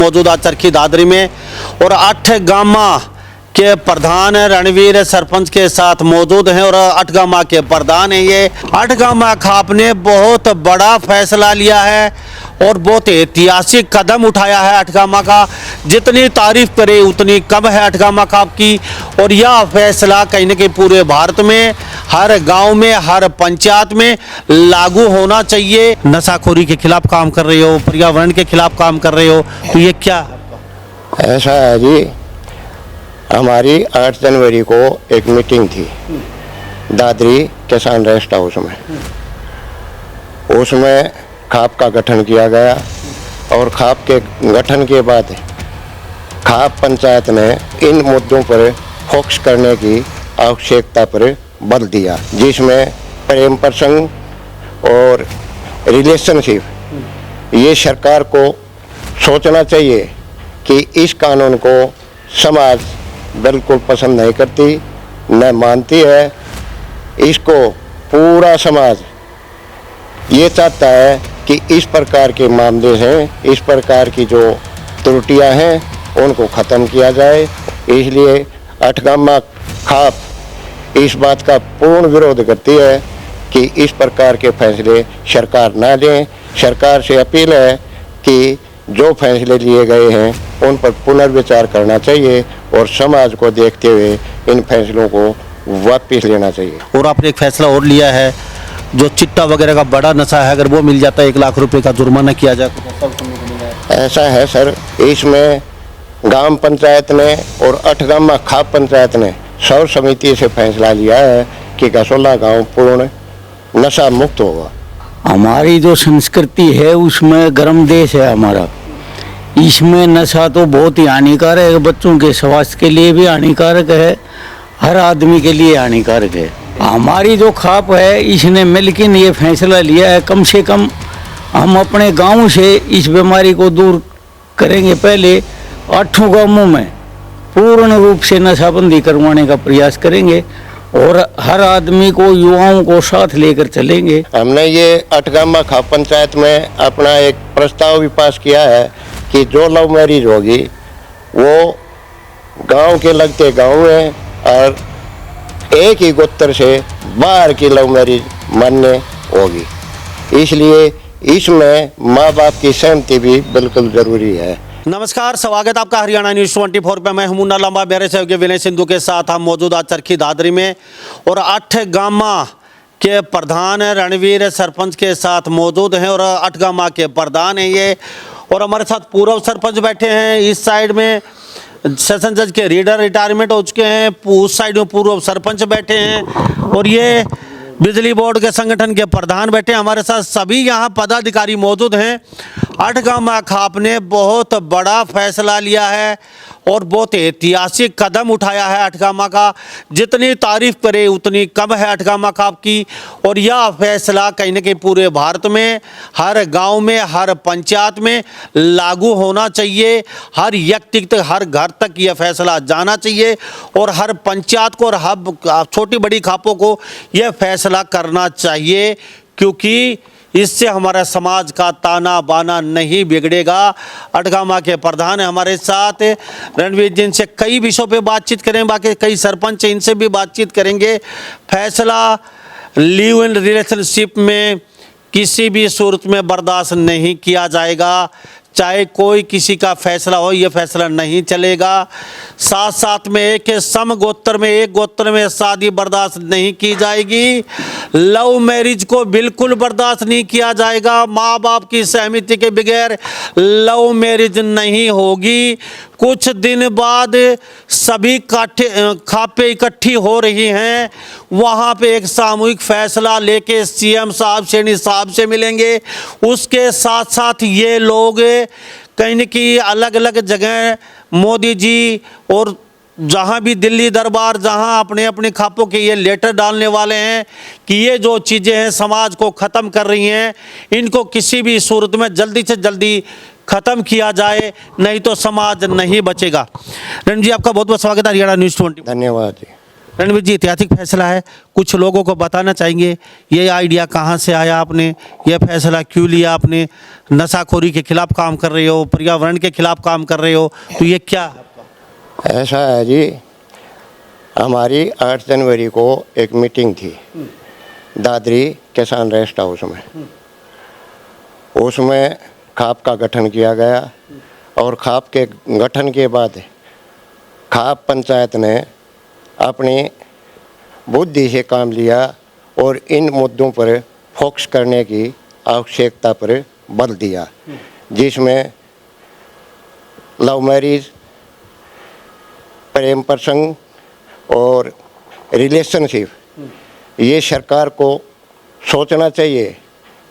मौजूदा चरखी दादरी में और 8 गामा के प्रधान रणवीर सरपंच के साथ मौजूद हैं और 8 गामा के प्रधान हैं। ये 8 गामा खाप ने बहुत बड़ा फैसला लिया है और बहुत ऐतिहासिक कदम उठाया है 8 गामा का। जितनी तारीफ करे उतनी कम है 8 गामा खाप की। और यह फैसला कहीं न कहीं पूरे भारत में हर गांव में हर पंचायत में लागू होना चाहिए। नशाखोरी के खिलाफ काम कर रहे हो, पर्यावरण के खिलाफ काम कर रहे हो, तो ये क्या ऐसा है जी। हमारी 8 जनवरी को एक मीटिंग थी दादरी किसान रेस्ट हाउस में। उसमें खाप का गठन किया गया और खाप के गठन के बाद खाप पंचायत ने इन मुद्दों पर फोकस करने की आवश्यकता पर बल दिया, जिसमें प्रेम प्रसंग और रिलेशनशिप ये सरकार को सोचना चाहिए कि इस कानून को समाज बिल्कुल पसंद नहीं करती, न मानती है। इसको पूरा समाज ये चाहता है कि इस प्रकार के मामले हैं, इस प्रकार की जो त्रुटियां हैं उनको ख़त्म किया जाए। इसलिए 8 गामा खाप इस बात का पूर्ण विरोध करती है कि इस प्रकार के फैसले सरकार ना लें। सरकार से अपील है कि जो फैसले लिए गए हैं उन पर पुनर्विचार करना चाहिए और समाज को देखते हुए इन फैसलों को वापस लेना चाहिए। और आपने एक फैसला और लिया है, जो चिट्टा वगैरह का बड़ा नशा है अगर वो मिल जाता है 1 लाख रुपए का जुर्माना किया जाए। ऐसा है सर, इसमें ग्राम पंचायत ने और 8 गामा खाप पंचायत ने सर्व समिति से फैसला लिया है कि गसोला गांव पूर्ण नशा मुक्त होगा। हमारी जो संस्कृति है उसमें गर्म देश है हमारा, इसमें नशा तो बहुत ही हानिकारक है, बच्चों के स्वास्थ्य के लिए भी हानिकारक है, हर आदमी के लिए हानिकारक है। हमारी जो खाप है इसने मिलकर ये फैसला लिया है, कम से कम हम अपने गांव से इस बीमारी को दूर करेंगे। पहले 8 गांवों में पूर्ण रूप से नशाबंदी करवाने का प्रयास करेंगे और हर आदमी को, युवाओं को साथ लेकर चलेंगे। हमने ये 8 गामा खाप पंचायत में अपना एक प्रस्ताव भी पास किया है कि जो लव मैरिज होगी वो गांव के लगते गांव में और एक ही गोत्र से बाहर की लव मैरिज मान्य होगी। इसलिए इसमें माँ बाप की सहमति भी बिल्कुल ज़रूरी है। नमस्कार, स्वागत आपका हरियाणा न्यूज़ 24 पे। मैं हूं लंबा, मेरे सहयोगी विनय सिंधु के साथ हम मौजूदा चरखी दादरी में और 8 गामा के प्रधान रणवीर सरपंच के साथ मौजूद हैं और 8 गामा के प्रधान हैं ये। और हमारे साथ पूर्व सरपंच बैठे हैं, इस साइड में सेशन जज के रीडर रिटायरमेंट हो चुके हैं, उस साइड में पूर्व सरपंच बैठे हैं और ये बिजली बोर्ड के संगठन के प्रधान बैठे हैं। हमारे साथ सभी यहाँ पदाधिकारी मौजूद हैं। 8 गामा खाप ने बहुत बड़ा फैसला लिया है और बहुत ऐतिहासिक कदम उठाया है 8 गामा का। जितनी तारीफ करे उतनी कम है 8 गामा खाप की। और यह फैसला कहीं न कहीं पूरे भारत में हर गांव में हर पंचायत में लागू होना चाहिए। हर व्यक्ति तक, हर घर तक यह फैसला जाना चाहिए और हर पंचायत को और हर छोटी बड़ी खापों को यह फैसला करना चाहिए, क्योंकि इससे हमारा समाज का ताना बाना नहीं बिगड़ेगा। 8 गामा के प्रधान है हमारे साथ रणवीर जी, इनसे कई विषयों पे बातचीत करेंगे, बाकी कई सरपंच हैं इनसे भी बातचीत करेंगे। फैसला लिव इन रिलेशनशिप में किसी भी सूरत में बर्दाश्त नहीं किया जाएगा, चाहे कोई किसी का फैसला हो, ये फैसला नहीं चलेगा। साथ साथ में एक सम गोत्र में, एक गोत्र में शादी बर्दाश्त नहीं की जाएगी। लव मैरिज को बिल्कुल बर्दाश्त नहीं किया जाएगा। माँ बाप की सहमति के बगैर लव मैरिज नहीं होगी। कुछ दिन बाद सभी खापें इकट्ठी हो रही हैं, वहाँ पे एक सामूहिक फैसला लेके सीएम साहब सैनी साहब से मिलेंगे। उसके साथ साथ ये लोग कहीं न कहीं अलग अलग जगह मोदी जी और जहाँ भी दिल्ली दरबार, जहाँ अपने अपने खापों के ये लेटर डालने वाले हैं कि ये जो चीज़ें हैं समाज को ख़त्म कर रही हैं, इनको किसी भी सूरत में जल्दी से जल्दी ख़त्म किया जाए, नहीं तो समाज नहीं बचेगा। रण जी, आपका बहुत बहुत स्वागत है हरियाणा न्यूज़ 20। धन्यवाद जी। रणवीर जी, ऐतिहासिक फैसला है, कुछ लोगों को बताना चाहेंगे ये आइडिया कहाँ से आया, आपने ये फैसला क्यों लिया, आपने नशाखोरी के खिलाफ काम कर रहे हो, पर्यावरण के खिलाफ काम कर रहे हो, तो ये क्या है? ऐसा है जी, हमारी 8 जनवरी को एक मीटिंग थी दादरी किसान रेस्ट हाउस में। उसमें खाप का गठन किया गया और खाप के गठन के बाद खाप पंचायत ने अपनी बुद्धि से काम लिया और इन मुद्दों पर फोकस करने की आवश्यकता पर बल दिया, जिसमें लव मैरिज, प्रेम प्रसंग और रिलेशनशिप, ये सरकार को सोचना चाहिए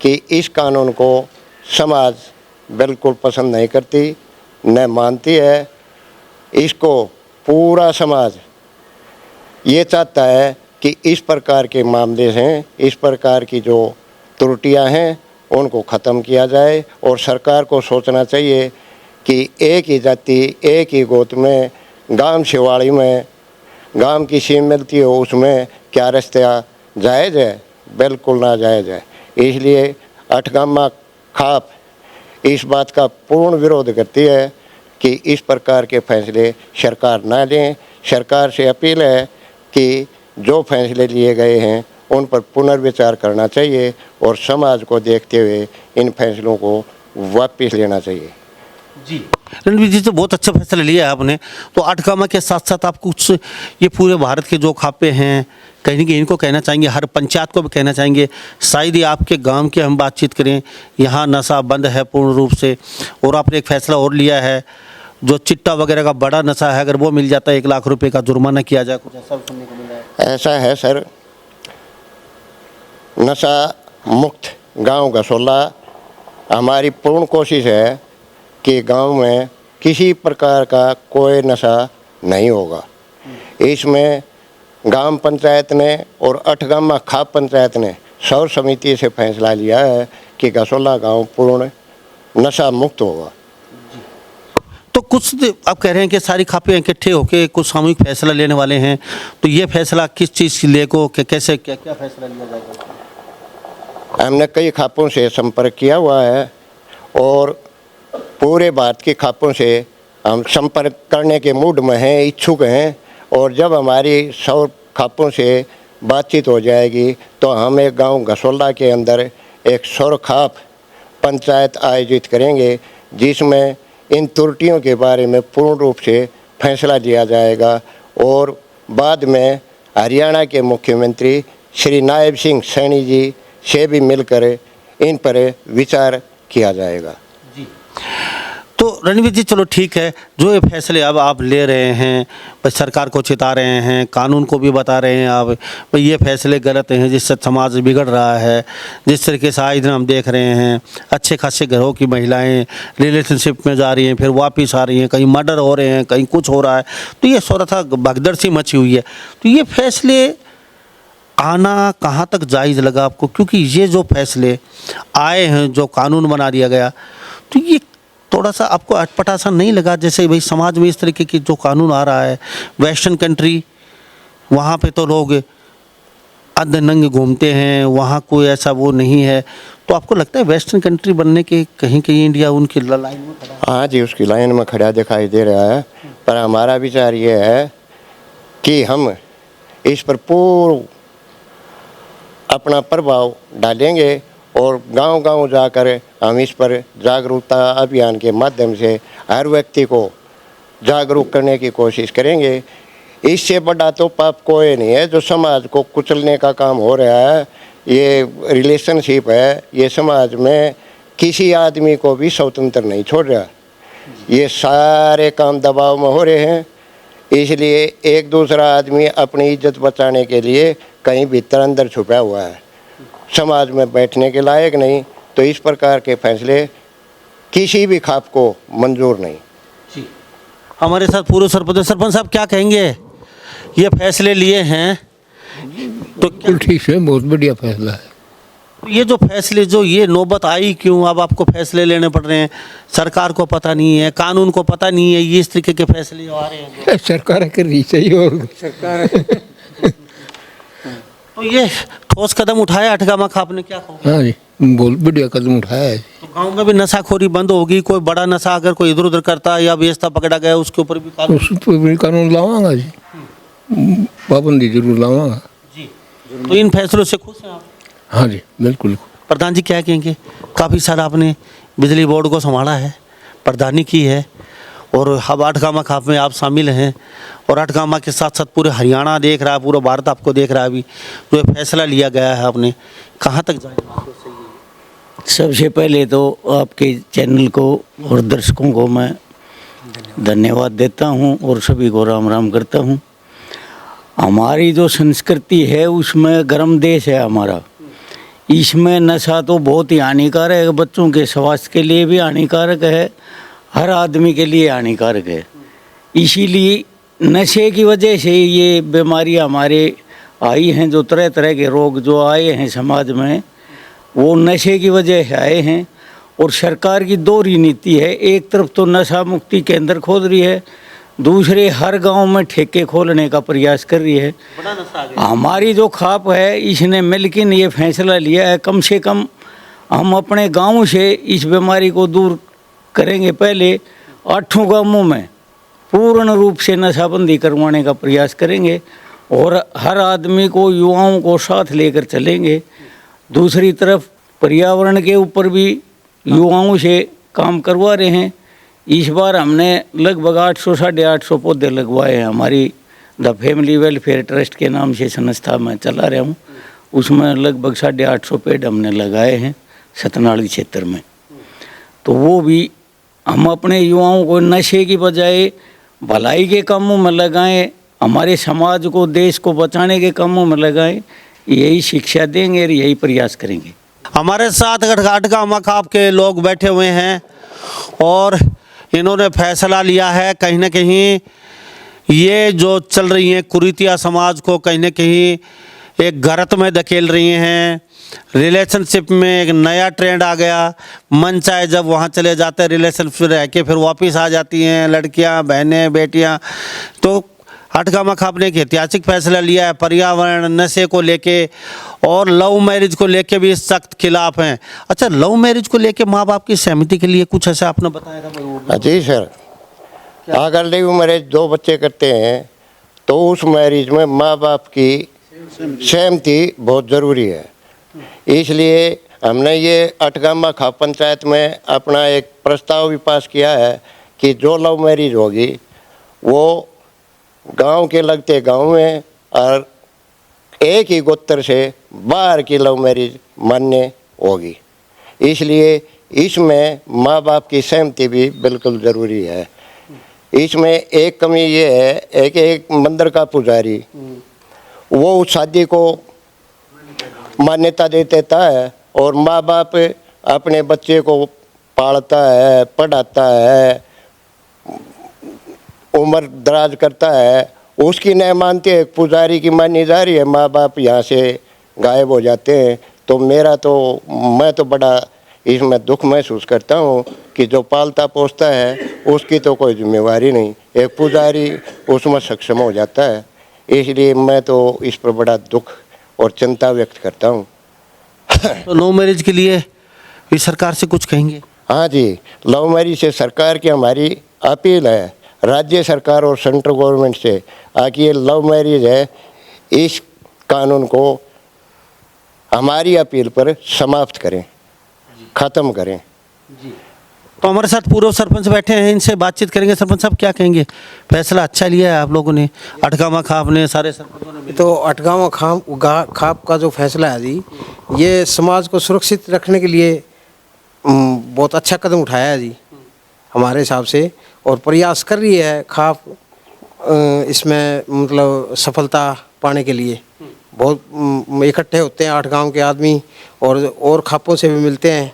कि इस कानून को समाज बिल्कुल पसंद नहीं करती, न मानती है। इसको पूरा समाज ये चाहता है कि इस प्रकार के मामले हैं, इस प्रकार की जो त्रुटियां हैं उनको ख़त्म किया जाए। और सरकार को सोचना चाहिए कि एक ही जाति, एक ही गोत्र में, गांव शिवाड़ी में गांव की सीम मिलती है, उसमें क्या रास्ता जायज़ है? बिल्कुल ना जायज़ है। इसलिए अठगामा खाप इस बात का पूर्ण विरोध करती है कि इस प्रकार के फैसले सरकार ना लें। सरकार से अपील है कि जो फैसले लिए गए हैं उन पर पुनर्विचार करना चाहिए और समाज को देखते हुए इन फैसलों को वापस लेना चाहिए। जी, रणवीर जी, तो बहुत अच्छा फैसला लिया है आपने। तो अठगामा के साथ साथ आप कुछ ये पूरे भारत के जो खापे हैं कहीं ना कहीं इनको कहना चाहेंगे, हर पंचायत को भी कहना चाहेंगे, शायद ही आपके गांव की हम बातचीत करें, यहाँ नशा बंद है पूर्ण रूप से। और आपने एक फैसला और लिया है, जो चिट्टा वगैरह का बड़ा नशा है अगर वो मिल जाता है 1 लाख रुपए का जुर्माना किया जाए, कुछ ऐसा सुनने को मिला है? ऐसा है सर, नशा मुक्त गांव गसोला हमारी पूर्ण कोशिश है कि गांव में किसी प्रकार का कोई नशा नहीं होगा। इसमें ग्राम पंचायत ने और अठगामा खाप पंचायत ने सर्व समिति से फैसला लिया है कि गसोला गांव पूर्ण नशा मुक्त होगा। तो कुछ आप कह रहे हैं कि सारी खापे इकट्ठे होकर कुछ सामूहिक फैसला लेने वाले हैं, तो ये फैसला किस चीज़ ले को कैसे क्या क्या फैसला लिया जाएगा? हमने कई खापों से संपर्क किया हुआ है और पूरे भारत के खापों से हम संपर्क करने के मूड में हैं, इच्छुक हैं। और जब हमारी 100 खापों से बातचीत हो जाएगी तो हम एक गांव गसोला के अंदर एक 100 खाप पंचायत आयोजित करेंगे, जिसमें इन त्रुटियों के बारे में पूर्ण रूप से फैसला लिया जाएगा। और बाद में हरियाणा के मुख्यमंत्री श्री नायब सिंह सैनी जी से भी मिलकर इन पर विचार किया जाएगा। जी, तो रणवीर जी, चलो ठीक है, जो ये फैसले अब आप ले रहे हैं, भाई सरकार को चिता रहे हैं, कानून को भी बता रहे हैं आप, भाई ये फैसले गलत हैं जिससे समाज बिगड़ रहा है। जिस तरीके से आए दिन हम देख रहे हैं अच्छे खासे घरों की महिलाएं रिलेशनशिप में जा रही हैं, फिर वापस आ रही हैं, कहीं मर्डर हो रहे हैं, कहीं कुछ हो रहा है, तो ये थोड़ा सा भगदड़ सी मची हुई है। तो ये फैसले आना कहाँ तक जायज़ लगा आपको? क्योंकि ये जो फैसले आए हैं, जो कानून बना दिया गया, तो ये थोड़ा सा आपको अटपटा सा नहीं लगा? जैसे भाई समाज में इस तरीके की जो कानून आ रहा है, वेस्टर्न कंट्री, वहाँ पे तो लोग अर्धनंग घूमते हैं, वहाँ कोई ऐसा वो नहीं है, तो आपको लगता है वेस्टर्न कंट्री बनने के कहीं कहीं इंडिया उनकी लाइन में खड़ा है? हाँ जी, उसकी लाइन में खड़ा दिखाई दे रहा है, पर हमारा विचार ये है कि हम इस पर पूर्ण अपना प्रभाव डालेंगे और गांव-गांव जाकर हम इस पर जागरूकता अभियान के माध्यम से हर व्यक्ति को जागरूक करने की कोशिश करेंगे। इससे बड़ा तो पाप कोई नहीं है जो समाज को कुचलने का काम हो रहा है। ये रिलेशनशिप है, ये समाज में किसी आदमी को भी स्वतंत्र नहीं छोड़ रहा। ये सारे काम दबाव में हो रहे हैं, इसलिए एक दूसरा आदमी अपनी इज्जत बचाने के लिए कहीं भीतर अंदर छुपा हुआ है, समाज में बैठने के लायक नहीं। तो इस प्रकार के फैसले किसी भी खाप को मंजूर नहीं। जी, हमारे साथ पूर्व सरपंच साहब क्या कहेंगे? ये फैसले लिए हैं तो बिल्कुल ठीक है, बहुत बढ़िया फैसला है। ये जो फैसले, जो ये नौबत आई क्यों? अब आपको फैसले लेने पड़ रहे हैं, सरकार को पता नहीं है, कानून को पता नहीं है, ये इस तरीके के फैसले जो आ रहे हैं। सरकार कर रही चाहिए और सरकार तो ये ठोस कदम उठाया हटगामा खाप ने, क्या कहो? हाँ जी, बहुत बढ़िया कदम उठाया है। तो गाँव में भी नशाखोरी बंद होगी, कोई बड़ा नशा अगर कोई इधर उधर करता है या बेचता पकड़ा गया उसके ऊपर भी कानून? उस पर भी कानून लावांगा जी, पाबंदी जरूर लावांगा। जी, तो इन फैसलों से खुश हैं आप? हाँ जी, बिल्कुल। प्रधान जी क्या कहेंगे? काफ़ी साल आपने बिजली बोर्ड को संभाला है, प्रधानी की है, और अब हटगामा खाप में आप शामिल हैं, और हटगामा के साथ साथ पूरे हरियाणा देख रहा है, पूरा भारत आपको देख रहा है। अभी जो ये फैसला लिया गया है आपने, कहाँ तक जाएगा? सबसे पहले तो आपके चैनल को और दर्शकों को मैं धन्यवाद देता हूं और सभी को राम राम करता हूं। हमारी जो संस्कृति है उसमें गर्म देश है हमारा, इसमें नशा तो बहुत ही हानिकारक है, बच्चों के स्वास्थ्य के लिए भी हानिकारक है, हर आदमी के लिए हानिकारक है। इसीलिए नशे की वजह से ये बीमारियां हमारे आई हैं, जो तरह तरह के रोग जो आए हैं समाज में, वो नशे की वजह से आए हैं। और सरकार की दो नीति है, एक तरफ तो नशा मुक्ति केंद्र खोल रही है, दूसरे हर गांव में ठेके खोलने का प्रयास कर रही है। बड़ा नशा आ गया। हमारी जो खाप है इसने मिलकर ये फैसला लिया है, कम से कम हम अपने गांव से इस बीमारी को दूर करेंगे। पहले 8 गांवों में पूर्ण रूप से नशाबंदी करवाने का प्रयास करेंगे और हर आदमी को, युवाओं को साथ लेकर चलेंगे। दूसरी तरफ पर्यावरण के ऊपर भी युवाओं से काम करवा रहे हैं। इस बार हमने लगभग 800 साढ़े 800 पौधे लगवाए हैं। हमारी द फैमिली वेलफेयर ट्रस्ट के नाम से संस्था मैं चला रहा हूँ, उसमें लगभग 850 पेड़ हमने लगाए हैं सतनाली क्षेत्र में। तो वो भी हम अपने युवाओं को नशे की बजाय भलाई के कामों में लगाएं, हमारे समाज को, देश को बचाने के कामों में लगाएं, यही शिक्षा देंगे और यही प्रयास करेंगे। हमारे साथ हटगामा खाप के लोग बैठे हुए हैं और इन्होंने फैसला लिया है, कहीं ना कहीं ये जो चल रही हैं कुरीतियाँ समाज को कहीं ना कहीं एक गलत में धकेल रही हैं। रिलेशनशिप में एक नया ट्रेंड आ गया, मन चाहे जब वहाँ चले जाते हैं रिलेशनशिप रह के फिर वापस आ जाती हैं लड़कियाँ, बहनें, बेटियाँ। तो हटगामा खाप ने एक ऐतिहासिक फैसला लिया है, पर्यावरण, नशे को लेके और लव मैरिज को लेके भी सख्त खिलाफ हैं। अच्छा, लव मैरिज को लेके माँ बाप की सहमति के लिए कुछ ऐसा आपने बताया था? जी सर, अगर लव मैरिज 2 बच्चे करते हैं तो उस मैरिज में माँ बाप की सहमति बहुत ज़रूरी है। इसलिए हमने ये हटगामा खाप पंचायत में अपना एक प्रस्ताव भी पास किया है कि जो लव मैरिज होगी वो गांव के लगते गांव में और एक ही गोत्र से बाहर की लव मैरिज मान्य होगी। इसलिए इसमें माँ बाप की सहमति भी बिल्कुल ज़रूरी है। इसमें एक कमी ये है एक मंदिर का पुजारी वो उस शादी को मान्यता दे देता है और माँ बाप अपने बच्चे को पालता है, पढ़ाता है, उम्र दराज करता है, उसकी नहीं मानते, एक पुजारी की मानी जा रही है, माँ बाप यहाँ से गायब हो जाते हैं। तो मैं तो बड़ा इसमें दुख महसूस करता हूँ कि जो पालता पोसता है उसकी तो कोई जिम्मेवारी नहीं, एक पुजारी उसमें सक्षम हो जाता है। इसलिए मैं तो इस पर बड़ा दुख और चिंता व्यक्त करता हूँ। तो लव मैरिज के लिए भी सरकार से कुछ कहेंगे? हाँ जी, लव मैरिज से सरकार की हमारी अपील है, राज्य सरकार और सेंट्रल गवर्नमेंट से, आकि ये लव मैरिज है इस कानून को हमारी अपील पर समाप्त करें, ख़त्म करें। तो हमारे साथ पूर्व सरपंच बैठे हैं, इनसे बातचीत करेंगे। सरपंच साहब क्या कहेंगे? फैसला अच्छा लिया है आप लोगों ने, हटगामा खाप ने, सारे सरपंचों ने? तो हटगामा खाप का जो फैसला है जी, ये समाज को सुरक्षित रखने के लिए बहुत अच्छा कदम उठाया है जी हमारे हिसाब से, और प्रयास कर रही है खाप इसमें मतलब सफलता पाने के लिए। बहुत इकट्ठे होते हैं 8 गांव के आदमी और खापों से भी मिलते हैं,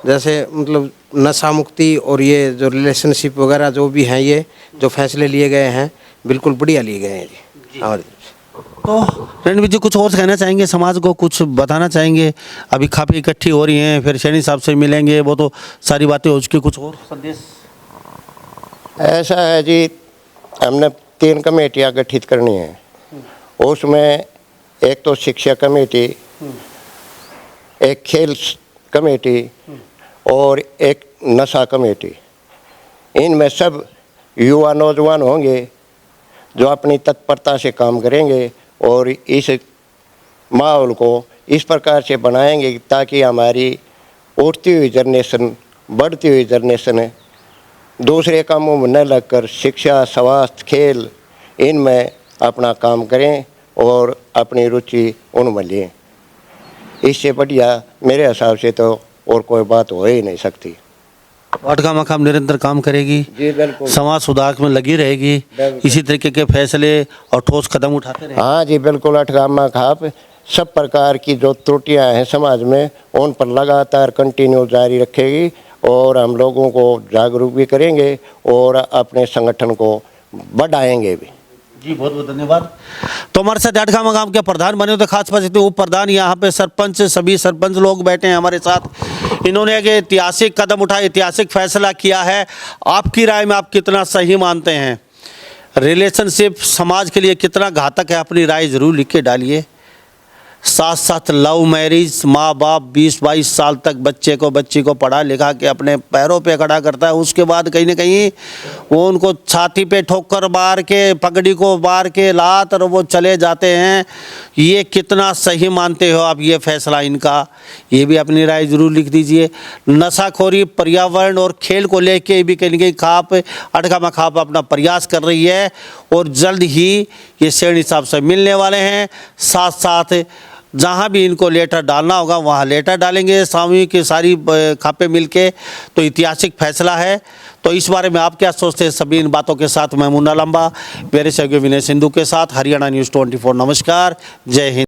जैसे मतलब नशा मुक्ति और ये जो रिलेशनशिप वगैरह जो भी हैं, ये जो फैसले लिए गए हैं बिल्कुल बढ़िया लिए गए हैं जी हमारे। तो रणवीर जी कुछ और कहना चाहेंगे, समाज को कुछ बताना चाहेंगे? अभी खापी इकट्ठी हो रही हैं, फिर सैनी साहब से मिलेंगे, वो तो सारी बातें हो चुकी, कुछ और संदेश? ऐसा है जी, हमने 3 कमेटियाँ गठित करनी है, उसमें एक तो शिक्षा कमेटी, एक खेल कमेटी और एक नशा कमेटी। इनमें सब युवा नौजवान होंगे जो अपनी तत्परता से काम करेंगे और इस माहौल को इस प्रकार से बनाएंगे ताकि हमारी उठती हुई जनरेशन, बढ़ती हुई जनरेशन दूसरे कामों में न लगकर शिक्षा, स्वास्थ्य, खेल इनमें अपना काम करें और अपनी रुचि उनमें लें। इससे बढ़िया मेरे हिसाब से तो और कोई बात हो ही नहीं सकती। वार्ड का मकाम निरंतर काम करेगी, जी बिल्कुल, समाज सुधार में लगी रहेगी, इसी तरीके के फैसले और ठोस कदम उठाते रहेंगे। हाँ जी बिल्कुल, अठगामा खाप सब प्रकार की जो त्रुटियां हैं समाज में उन पर लगातार कंटिन्यू जारी रखेगी और हम लोगों को जागरूक भी करेंगे और अपने संगठन को बढ़ाएंगे भी। जी बहुत बहुत धन्यवाद। तो हमारे साथ अठगा मकाम के प्रधान बने तो खास बात उप प्रधान, यहाँ पे सरपंच, सभी सरपंच लोग बैठे हैं हमारे साथ। इन्होंने एक ऐतिहासिक कदम उठाया, ऐतिहासिक फैसला किया है। आपकी राय में आप कितना सही मानते हैं? रिलेशनशिप समाज के लिए कितना घातक है? अपनी राय जरूर लिख के डालिए। साथ साथ लव मैरिज, माँ बाप 20-22 साल तक बच्ची को पढ़ा लिखा के अपने पैरों पे खड़ा करता है, उसके बाद कहीं ना कहीं वो उनको छाती पे ठोकर मार के, पगड़ी को मार के लात और वो चले जाते हैं। ये कितना सही मानते हो आप ये फैसला इनका? ये भी अपनी राय जरूर लिख दीजिए। नशाखोरी, पर्यावरण और खेल को लेके भी कहीं ना कहीं खाप, अठगामा खाप अपना प्रयास कर रही है और जल्द ही ये श्रेणी साहब से मिलने वाले हैं। साथ साथ जहाँ भी इनको लेटर डालना होगा वहाँ लेटर डालेंगे, सामूहिक की सारी खापे मिलके। तो ऐतिहासिक फैसला है। तो इस बारे में आप क्या सोचते हैं? सभी इन बातों के साथ मैं मुन्ना लंबा, मेरे सहयोगी विनय सिंधु के साथ, हरियाणा न्यूज़ 24। नमस्कार, जय हिंद।